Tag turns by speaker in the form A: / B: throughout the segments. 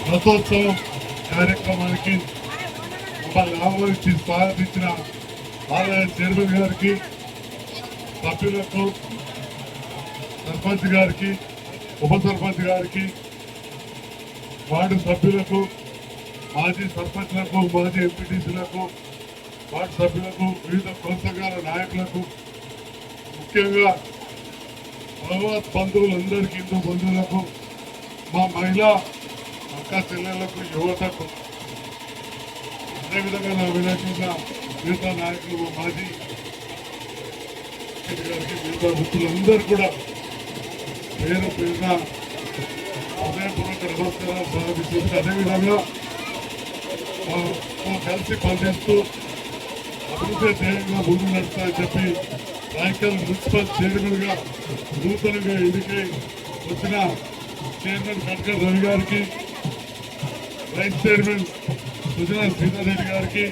A: రథోత్సవం కార్యక్రమానికి మమ్మల్ని ఆహ్వానించి స్వాగతించిన ఆలయ చైర్మన్ గారికి, సభ్యులకు, సర్పంచ్ గారికి, ఉప సర్పంచ్ గారికి, వార్డు సభ్యులకు, మాజీ సర్పంచ్లకు, మాజీ ఎంపీటీసీలకు, వార్డు సభ్యులకు, వివిధ కుల సంఘాల నాయకులకు, ముఖ్యంగా భగవత్ బంధువులందరికీ, హిందూ బంధువులకు, మా మహిళా అక్క చెల్లెళ్లకు, యువతకు, అదేవిధంగా నా వినాయకుల మిగతా నాయకులు, మాజీ గారికి, మిగతా మిత్రులందరూ కూడా పేరు పేరున హృదయపూర్వక నమస్కారాలు సమర్పిస్తుంది. అదేవిధంగా కలిసి పనిచేస్తూ అభివృద్ధి ధ్యేయంగా ముందు నడుస్తాయని చెప్పి రాయకల్ మున్సిపల్ చైర్మన్ గా నూతనంగా ఎన్నికై వచ్చిన చైర్మన్ కట్కర్ రవి గారికి, వైస్ చైర్మన్ సుజనా శ్రీధర్ గారికి,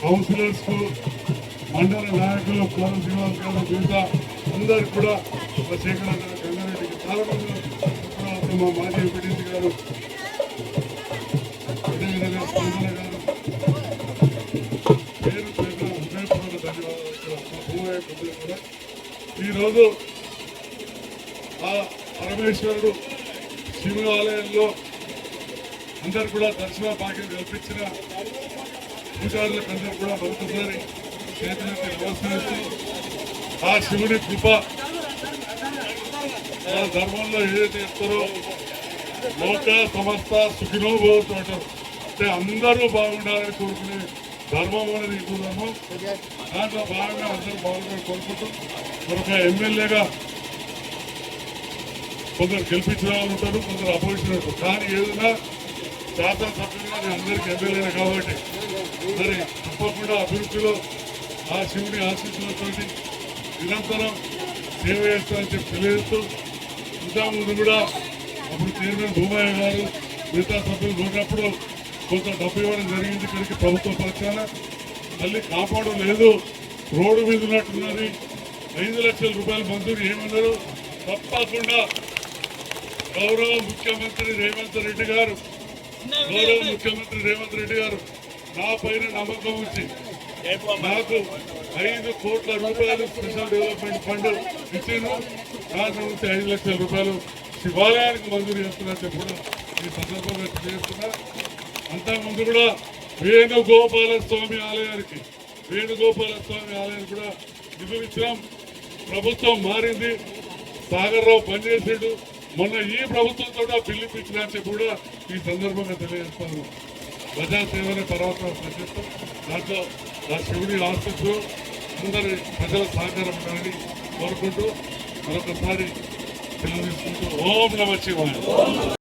A: కౌన్సిలర్స్ కు, మండల నాయకులు, కోరం శ్రీనివాస్ గారు, మిగతా అందరికి కూడా శేఖర గంగారెడ్డికి, చాలా మంది మా మాజీ ఎంపీటీసీ గారు, అదేవిధంగా స్పందన గారు, పేరు పేరున హృదయపూర్వక ధన్యవాదాలు. కూడా ఈరోజు ఆ పరమేశ్వరుడు శివాలయంలో అందరు కూడా దర్శన భాగ్యం కల్పించిన పూజారులకు అందరూ కూడా మరొకసారి చేతులకి నమస్కరిస్తూ ఆ శివుని కృప ఆ ధర్మంలో ఏదైతే చెప్తారో లోక సమస్త సుఖినో భవతు అంటారు. అంటే అందరూ బాగుండాలని కోరుకునే ధర్మం అనేది హిందూ ధర్మం. దాంట్లో భాగంగా అందరూ బాగుండాలని కోరుకుంటూ మరొక ఎమ్మెల్యేగా కొందరు గెలిపించిన వాళ్ళు ఉంటారు, కొందరు అపోజిషన్ ఉంటారు. కానీ ఏదైనా శాసనసభ్యులుగా నేను అందరికీ ఎమ్మెల్యేనే కాబట్టి సరే తప్పకుండా అభివృద్ధిలో ఆ శివుని ఆశీస్సులతో నిరంతరం సేవ చేస్తానని చెప్పి తెలియజేస్తూ, ఇంతకుముందు కూడా అప్పుడు చైర్మన్ భూమయ్య గారు మిగతా సభ్యులు పోయినప్పుడు కొంత డబ్బు ఇవ్వడం జరిగింది. ఇక్కడికి ప్రభుత్వ పక్షాన మళ్ళీ కాపాడు లేదు, రోడ్డు మీద ఉన్నట్టున్నది, 5 లక్షల రూపాయలు మంజూరు ఏమన్నారు. తప్పకుండా గౌరవ ముఖ్యమంత్రి రేవంత్ రెడ్డి గారు నా పైన నమ్మకం ఉంచి నాకు 5 కోట్ల రూపాయలు స్పెషల్ డెవలప్మెంట్ ఫండ్ ఇచ్చాను. దాంట్లో నుంచి 5 లక్షల రూపాయలు శివాలయానికి మంజూరు చేస్తున్నట్టు కూడా ఈ సందర్భంగా తెలియజేస్తున్నా. అంతకుముందు కూడా వేణుగోపాల స్వామి ఆలయానికి కూడా నిధులు ఇచ్చినాం. ప్రభుత్వం మారింది, సాగర్ రావు పనిచేసాడు. మొన్న ఈ ప్రభుత్వంతో పిలిపించిన కూడా ఈ సందర్భంగా తెలియజేస్తాను. ప్రజాసేవనే తర్వాత ప్రశ్నిస్తాం. దాంట్లో ఆ శివుడి ఆశిస్తూ అందరి ప్రజల సహకారం ఉండాలని కోరుకుంటూ మరొకసారి సెలవు తీసుకుంటూ ఓం నమః శివాయ.